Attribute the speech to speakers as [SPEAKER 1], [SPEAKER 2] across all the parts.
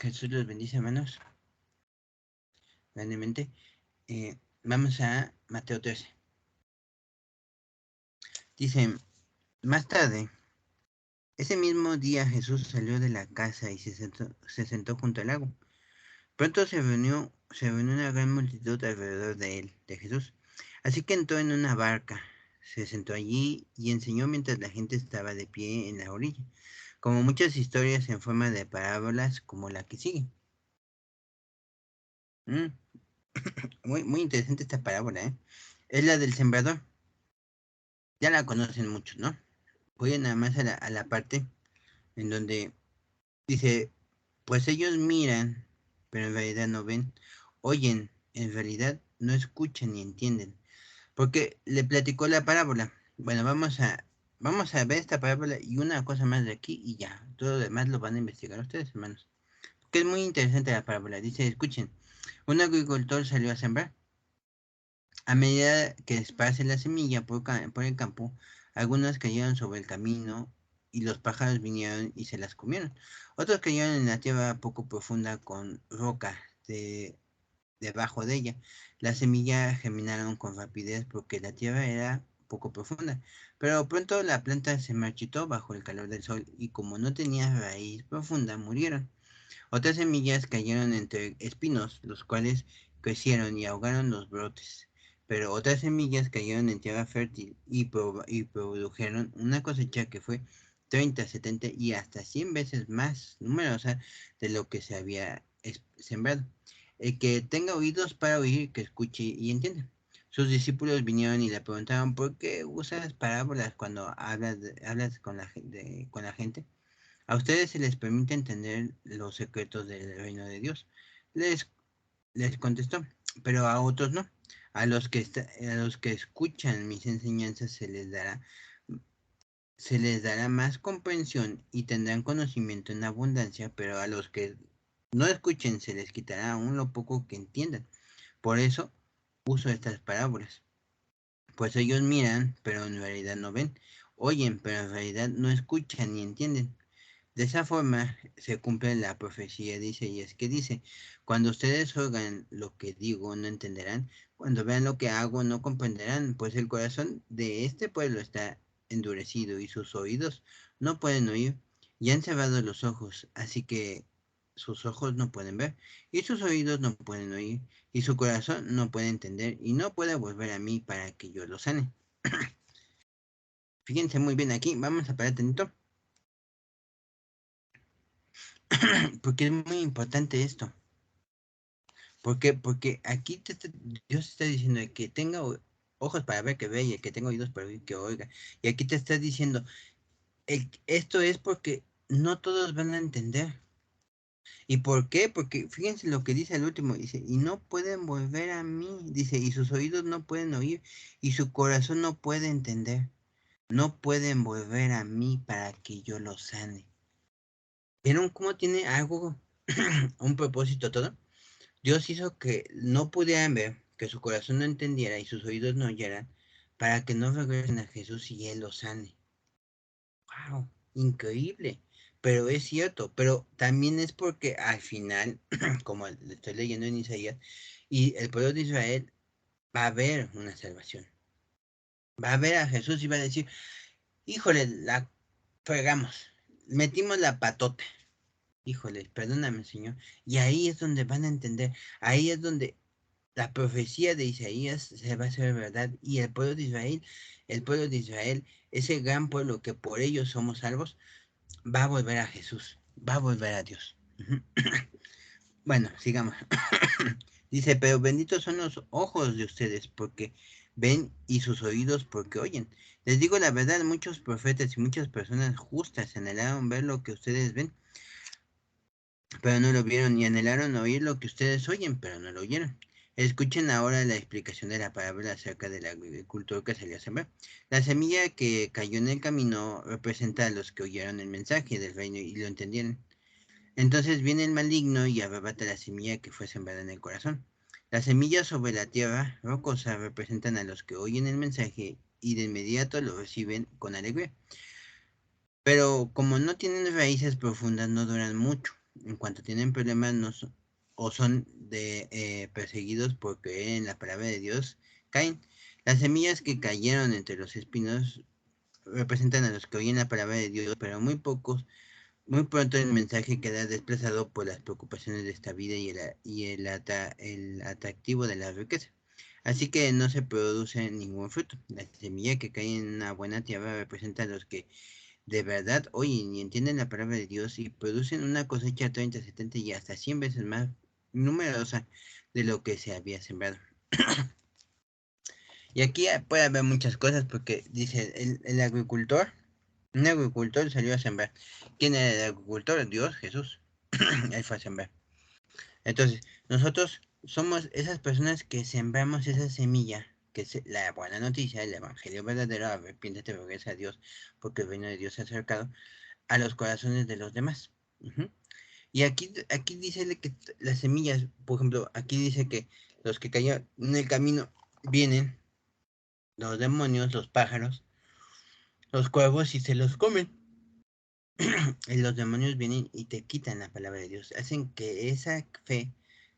[SPEAKER 1] Jesús los bendice, hermanos, grandemente. Vamos a Mateo 13. Dice, más tarde, ese mismo día Jesús salió de la casa y se sentó junto al lago. Pronto se reunió una gran multitud alrededor de él, de Jesús. Así que entró en una barca, se sentó allí y enseñó mientras la gente estaba de pie en la orilla, como muchas historias en forma de parábolas como la que sigue. Muy interesante esta parábola, ¿eh? Es la del sembrador. Ya la conocen muchos, ¿no? Voy nada más a la parte en donde dice, pues ellos miran, pero en realidad no ven, oyen, en realidad no escuchan ni entienden. Porque le platicó la parábola. Bueno, vamos a ver esta parábola y una cosa más de aquí y ya. Todo lo demás lo van a investigar ustedes, hermanos. Porque es muy interesante la parábola. Dice, escuchen, un agricultor salió a sembrar. A medida que esparce la semilla por el campo, algunas cayeron sobre el camino y los pájaros vinieron y se las comieron. Otros cayeron en la tierra poco profunda con roca debajo de ella. Las semillas germinaron con rapidez porque la tierra era poco profunda, pero pronto la planta se marchitó bajo el calor del sol y como no tenía raíz profunda, murieron. Otras semillas cayeron entre espinos, los cuales crecieron y ahogaron los brotes. Pero otras semillas cayeron en tierra fértil y produjeron una cosecha que fue 30, 70 y hasta 100 veces más numerosa de lo que se había sembrado. El que tenga oídos para oír, que escuche y entienda. Sus discípulos vinieron y le preguntaron, ¿por qué usas parábolas cuando hablas con la gente? A ustedes se les permite entender los secretos del reino de Dios. Les, les contestó, pero a otros no. A los que escuchan mis enseñanzas se les dará más comprensión y tendrán conocimiento en abundancia, pero a los que no escuchen se les quitará aún lo poco que entiendan. Por eso uso estas parábolas. Pues ellos miran, pero en realidad no ven. Oyen, pero en realidad no escuchan ni entienden. De esa forma se cumple la profecía, dice, y es que dice, cuando ustedes oigan lo que digo, no entenderán, cuando vean lo que hago, no comprenderán, pues el corazón de este pueblo está endurecido y sus oídos no pueden oír, y han cerrado los ojos, así que sus ojos no pueden ver, y sus oídos no pueden oír, y su corazón no puede entender, y no puede volver a mí para que yo lo sane. Fíjense muy bien aquí, vamos a parar tantito. Porque es muy importante esto. ¿Por qué? Porque aquí Dios está diciendo que tenga ojos para ver que vea y el que tenga oídos para oír que oiga. Y aquí te está diciendo, esto es porque no todos van a entender. ¿Y por qué? Porque fíjense lo que dice el último, dice, y no pueden volver a mí, dice, y sus oídos no pueden oír, y su corazón no puede entender. No pueden volver a mí para que yo los sane. ¿Vieron cómo tiene algo, un propósito todo? Dios hizo que no pudieran ver, que su corazón no entendiera y sus oídos no oyeran, para que no regresen a Jesús y Él los sane. ¡Wow! Increíble. Pero es cierto, pero también es porque al final, como le estoy leyendo en Isaías, y el pueblo de Israel va a ver una salvación. Va a ver a Jesús y va a decir, híjole, la fregamos, metimos la patota. Híjole, perdóname, Señor. Y ahí es donde van a entender, ahí es donde la profecía de Isaías se va a hacer verdad y el pueblo de Israel, ese gran pueblo que por ellos somos salvos, va a volver a Jesús, va a volver a Dios. Bueno, sigamos. Dice, pero benditos son los ojos de ustedes porque ven y sus oídos porque oyen. Les digo la verdad, muchos profetas y muchas personas justas anhelaron ver lo que ustedes ven, pero no lo vieron, y anhelaron oír lo que ustedes oyen, pero no lo oyeron. Escuchen ahora la explicación de la parábola acerca del agricultor que salió a sembrar. La semilla que cayó en el camino representa a los que oyeron el mensaje del reino y lo entendieron. Entonces viene el maligno y arrebata la semilla que fue sembrada en el corazón. Las semillas sobre la tierra rocosa representan a los que oyen el mensaje y de inmediato lo reciben con alegría. Pero como no tienen raíces profundas, no duran mucho. en cuanto tienen problemas no son, o son perseguidos por creer en la palabra de Dios, caen. Las semillas que cayeron entre los espinos representan a los que oyen la palabra de Dios, pero muy pronto el mensaje queda desplazado por las preocupaciones de esta vida el atractivo de la riqueza. Así que no se produce ningún fruto. La semilla que cae en una buena tierra representa a los que de verdad oyen y entienden la palabra de Dios y producen una cosecha 30, 70 y hasta 100 veces más numerosa de lo que se había sembrado. Y aquí puede haber muchas cosas porque dice el agricultor, un agricultor salió a sembrar. ¿Quién era el agricultor? Dios, Jesús. Él fue a sembrar. Entonces, nosotros somos esas personas que sembramos esa semilla, que es la buena noticia, el evangelio verdadero, arrepiéntete, regresa a Dios, porque el reino de Dios se ha acercado a los corazones de los demás. Y aquí dice que las semillas, por ejemplo, aquí dice que los que cayeron en el camino vienen los demonios, los pájaros, los cuervos y se los comen. Y los demonios vienen y te quitan la palabra de Dios. Hacen que esa fe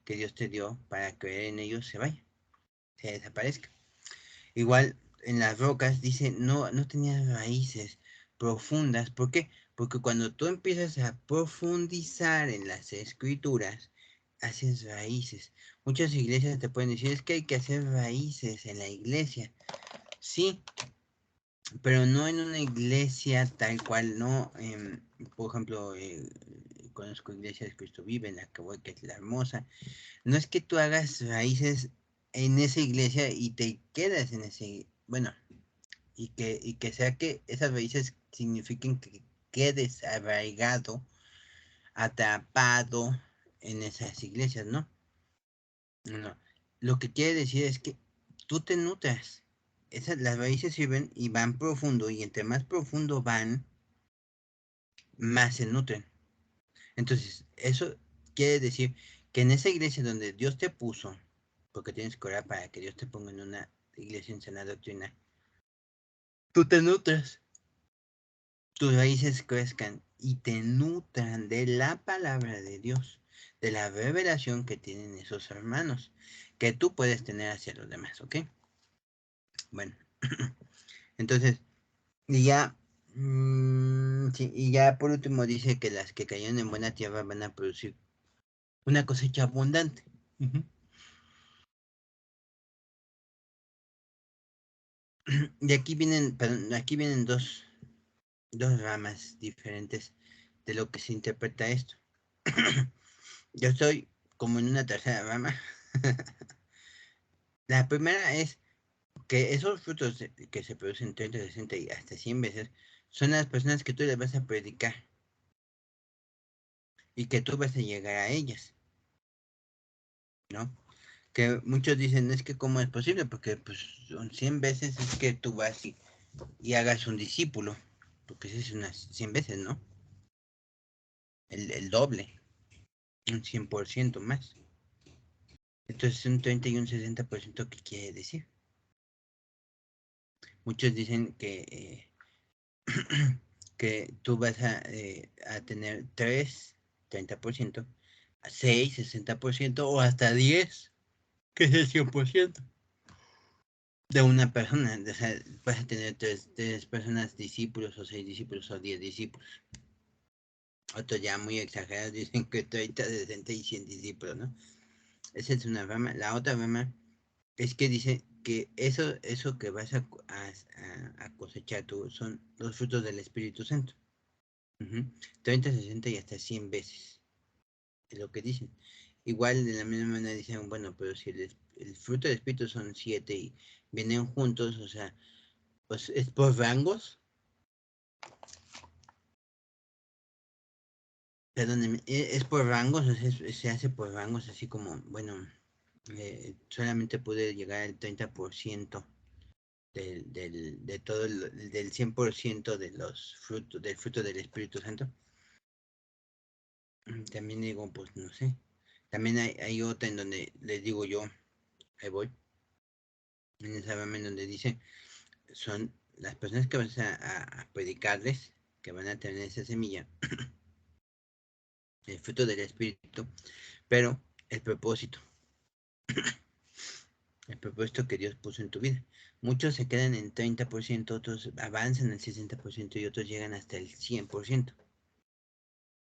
[SPEAKER 1] que Dios te dio para creer en ellos se vaya, se desaparezca. Igual en las rocas dice, no tenía raíces profundas. ¿Por qué? Porque cuando tú empiezas a profundizar en las escrituras, haces raíces. Muchas iglesias te pueden decir, es que hay que hacer raíces en la iglesia. Sí, pero no en una iglesia tal cual, no. Por ejemplo, conozco iglesias de Cristo Vive, en la que voy, que es la hermosa. No es que tú hagas raíces en esa iglesia y te quedas en ese, bueno, y que sea que esas raíces signifiquen que quedes arraigado, atrapado en esas iglesias, ¿no? No. Lo que quiere decir es que tú te nutras. Las raíces sirven y van profundo, y entre más profundo van, más se nutren. Entonces, eso quiere decir que en esa iglesia donde Dios te puso, porque tienes que orar para que Dios te ponga en una iglesia en sana doctrina, tú te nutras, tus raíces crezcan y te nutran de la palabra de Dios, de la revelación que tienen esos hermanos, que tú puedes tener hacia los demás, ¿ok? Bueno, entonces, y ya, sí, y ya por último dice que las que cayeron en buena tierra van a producir una cosecha abundante. Y aquí vienen dos ramas diferentes de lo que se interpreta esto. Yo estoy como en una tercera rama. La primera es que esos frutos que se producen 30, 60 y hasta 100 veces son las personas que tú les vas a predicar y que tú vas a llegar a ellas, ¿no? Que muchos dicen, es que cómo es posible, porque pues son 100 veces es que tú vas y hagas un discípulo, porque eso es unas 100 veces, ¿no? El doble, un 100% más. Entonces un 30 y un 60%, ¿qué quiere decir? Muchos dicen que tú vas a tener 3, 30%, 6, 60% o hasta 10, que es el 100% de una persona. O sea, vas a tener tres personas discípulos o 6 discípulos o 10 discípulos. Otros ya muy exagerados dicen que 30, 60 y 100 discípulos, ¿no? Esa es una rama. La otra rama es que dice que eso que vas a cosechar tú son los frutos del Espíritu Santo. 30, 60 y hasta 100 veces. Es lo que dicen. Igual de la misma manera dicen, bueno, pero si el fruto del Espíritu son 7 y vienen juntos, o sea, pues es por rangos. Perdónenme, es por rangos, o sea, se hace por rangos, así como, bueno, solamente pude llegar al 30% de todo del 100% de los frutos, del fruto del Espíritu Santo. También digo, pues no sé. También hay otra en donde les digo yo, ahí voy, en esa rama en donde dice, son las personas que vas a predicarles, que van a tener esa semilla, el fruto del Espíritu, pero el propósito, el propósito que Dios puso en tu vida. Muchos se quedan en 30%, otros avanzan al 60% y otros llegan hasta el 100%.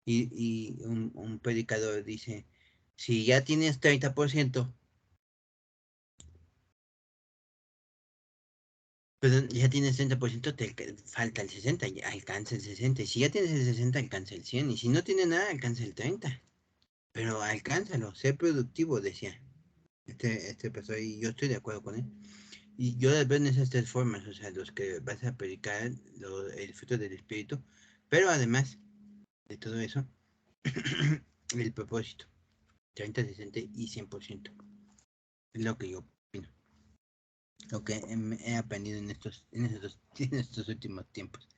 [SPEAKER 1] Y un predicador dice, si ya tienes 30%, perdón, ya tienes 30%, te falta el 60%, ya alcanza el 60%. Y si ya tienes el 60%, alcanza el 100%. Y si no tienes nada, alcanza el 30%. Pero alcánzalo, sé productivo, decía este pastor, y yo estoy de acuerdo con él. Y yo las veo en esas tres formas, o sea, los que vas a predicar el fruto del Espíritu, pero además de todo eso, el propósito, 30, 60 y 100%. Es lo que yo opino, lo que he aprendido en estos últimos tiempos.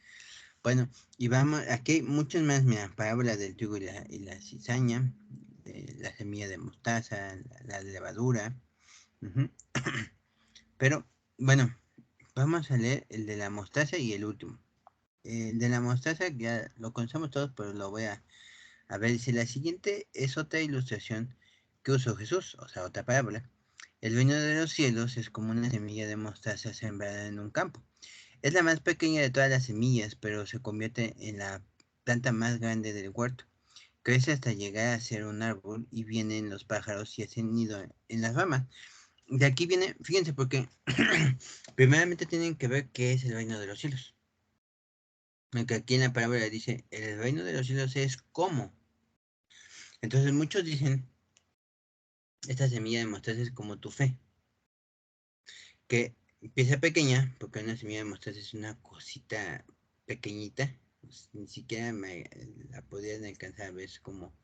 [SPEAKER 1] Bueno, y vamos, aquí hay muchas más, mira, parábola del trigo y la cizaña, de la semilla de mostaza, la levadura. Uh-huh. Pero, bueno, vamos a leer el de la mostaza y el último. El de la mostaza ya lo conocemos todos, pero lo voy a ver. Dice, la siguiente es otra ilustración que usó Jesús, o sea, otra parábola. El reino de los cielos es como una semilla de mostaza sembrada en un campo. Es la más pequeña de todas las semillas, pero se convierte en la planta más grande del huerto. Crece hasta llegar a ser un árbol y vienen los pájaros y hacen nido en las ramas. De aquí viene, fíjense, porque primeramente tienen que ver qué es el reino de los cielos. Aunque aquí en la parábola dice, el reino de los cielos es como. Entonces muchos dicen, esta semilla de mostaza es como tu fe, que empieza pequeña, porque una semilla de mostaza es una cosita pequeñita, pues, ni siquiera la podrían alcanzar a ver, es como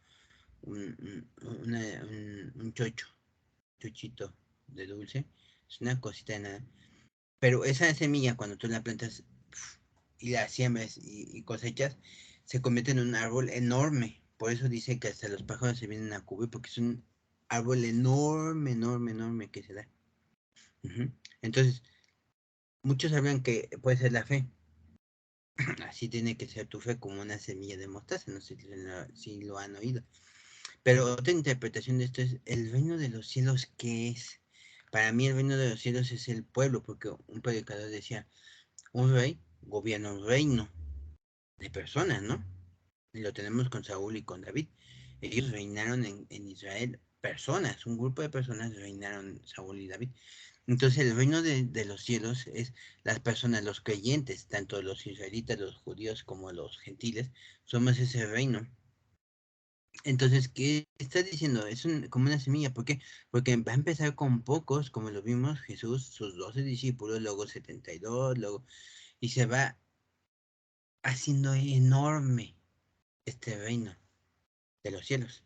[SPEAKER 1] un chochito de dulce, es una cosita de nada. Pero esa semilla, cuando tú la plantas y la siembras y cosechas, se convierte en un árbol enorme. Por eso dice que hasta los pájaros se vienen a cubrir, porque es un árbol enorme, enorme, enorme que se da. Uh-huh. Entonces, muchos hablan que puede ser la fe. Así tiene que ser tu fe, como una semilla de mostaza. No sé si lo han oído. Pero otra interpretación de esto es, ¿el reino de los cielos qué es? Para mí el reino de los cielos es el pueblo, porque un predicador decía, un rey gobierna un reino de personas, ¿no? Y lo tenemos con Saúl y con David. Ellos reinaron en Israel, personas, un grupo de personas reinaron Saúl y David. Entonces el reino de los cielos es las personas, los creyentes, tanto los israelitas, los judíos como los gentiles, somos ese reino. Entonces, ¿qué estás diciendo? Es como una semilla. ¿Por qué? Porque va a empezar con pocos, como lo vimos Jesús, sus 12 discípulos, luego 72, luego, y se va haciendo enorme este reino de los cielos.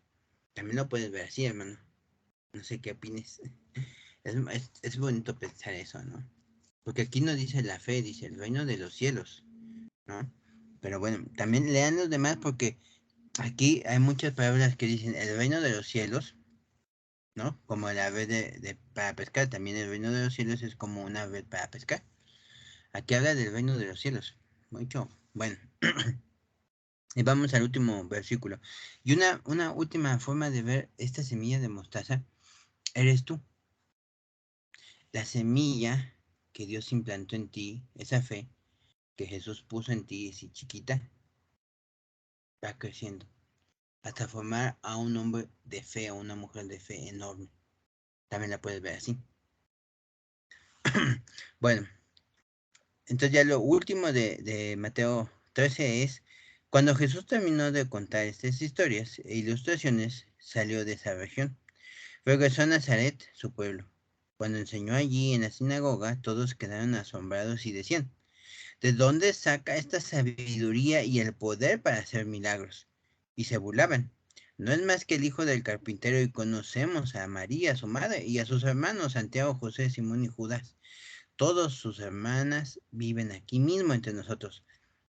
[SPEAKER 1] También lo puedes ver así, hermano. No sé qué opines. Es bonito pensar eso, ¿no? Porque aquí no dice la fe, dice el reino de los cielos, ¿no? Pero bueno, también lean los demás porque aquí hay muchas palabras que dicen el reino de los cielos, ¿no? Como la red para pescar, también el reino de los cielos es como una red para pescar. Aquí habla del reino de los cielos. Mucho. Bueno, y vamos al último versículo. Y una última forma de ver esta semilla de mostaza eres tú. La semilla que Dios implantó en ti, esa fe que Jesús puso en ti, así chiquita, va creciendo hasta formar a un hombre de fe, a una mujer de fe enorme. También la puedes ver así. Bueno, entonces ya lo último de Mateo 13 es, cuando Jesús terminó de contar estas historias e ilustraciones, salió de esa región. Regresó a Nazaret, su pueblo. Cuando enseñó allí en la sinagoga, todos quedaron asombrados y decían, ¿de dónde saca esta sabiduría y el poder para hacer milagros? Y se burlaban. No es más que el hijo del carpintero y conocemos a María, su madre, y a sus hermanos Santiago, José, Simón y Judas. Todas sus hermanas viven aquí mismo entre nosotros.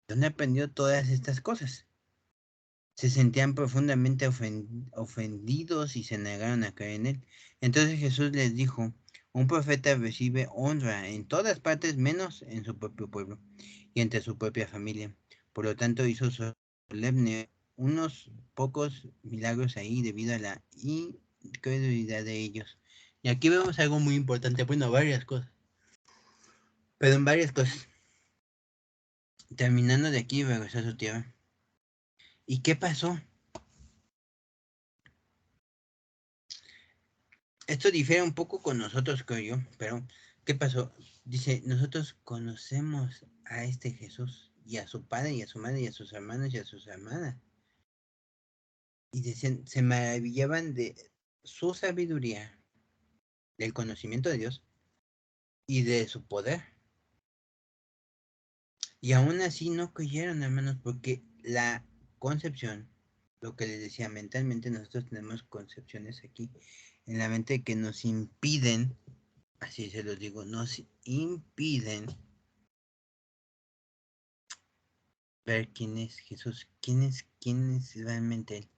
[SPEAKER 1] ¿Dónde aprendió todas estas cosas? Se sentían profundamente ofendidos y se negaron a creer en él. Entonces Jesús les dijo, un profeta recibe honra en todas partes menos en su propio pueblo y entre su propia familia. Por lo tanto hizo solemne unos pocos milagros ahí debido a la incredulidad de ellos. Y aquí vemos algo muy importante, bueno, varias cosas, pero en varias cosas. Terminando de aquí, regresó a su tierra. ¿Y qué pasó? Esto difiere un poco con nosotros, creo yo, pero ¿qué pasó? Dice, nosotros conocemos a este Jesús y a su padre y a su madre y a sus hermanos y a sus hermanas. Y decían, se maravillaban de su sabiduría, del conocimiento de Dios y de su poder. Y aún así no creyeron, hermanos, porque la concepción, lo que les decía, mentalmente nosotros tenemos concepciones aquí en la mente que nos impiden, así se los digo, nos impiden ver quién es Jesús, quién es realmente Él.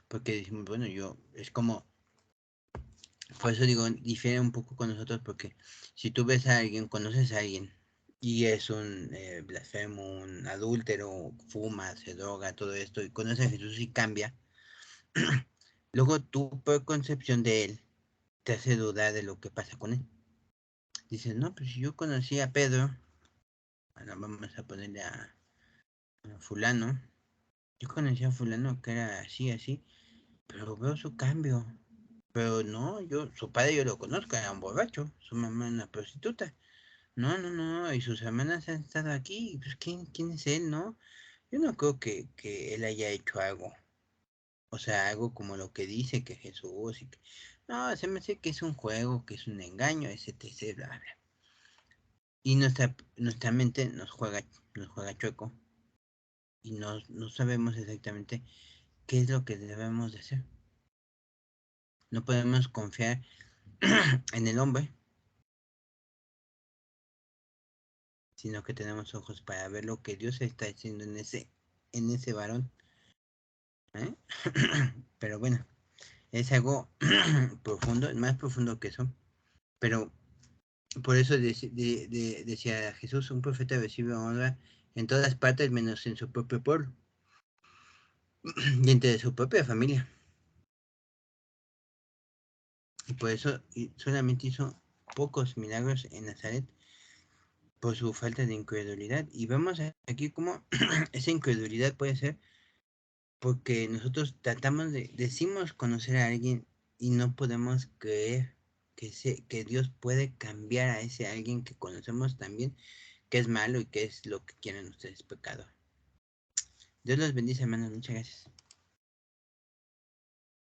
[SPEAKER 1] Porque decimos, bueno, yo, es como, por eso digo, difiere un poco con nosotros, porque si tú ves a alguien, conoces a alguien, y es un blasfemo, un adúltero, fuma, se droga, todo esto, y conoces a Jesús y cambia, luego tu concepción de Él te hace dudar de lo que pasa con Él. Dices, no, pues si yo conocí a Pedro, bueno, vamos a ponerle a fulano, yo conocí a fulano que era así, así, pero veo su cambio. Pero no, su padre yo lo conozco, era un borracho, su mamá una prostituta. No, no, no, y sus hermanas han estado aquí, pues ¿quién es él, no? Yo no creo que él haya hecho algo, o sea, algo como lo que dice que Jesús y que... No, se me hace que es un juego, que es un engaño, etc, bla, bla. Y nuestra mente nos juega chueco y no sabemos exactamente qué es lo que debemos de hacer. No podemos confiar en el hombre, sino que tenemos ojos para ver lo que Dios está haciendo en ese varón. ¿Eh? Pero bueno, es algo profundo, más profundo que eso. Pero por eso decía Jesús, un profeta recibe honra en todas partes menos en su propio pueblo y entre su propia familia. Y por eso solamente hizo pocos milagros en Nazaret por su falta de incredulidad. Y vemos aquí cómo esa incredulidad puede ser porque nosotros decimos conocer a alguien y no podemos creer que Dios puede cambiar a ese alguien que conocemos también, que es malo y que es lo que quieren ustedes, pecado. Dios los bendice, hermanos. Muchas gracias.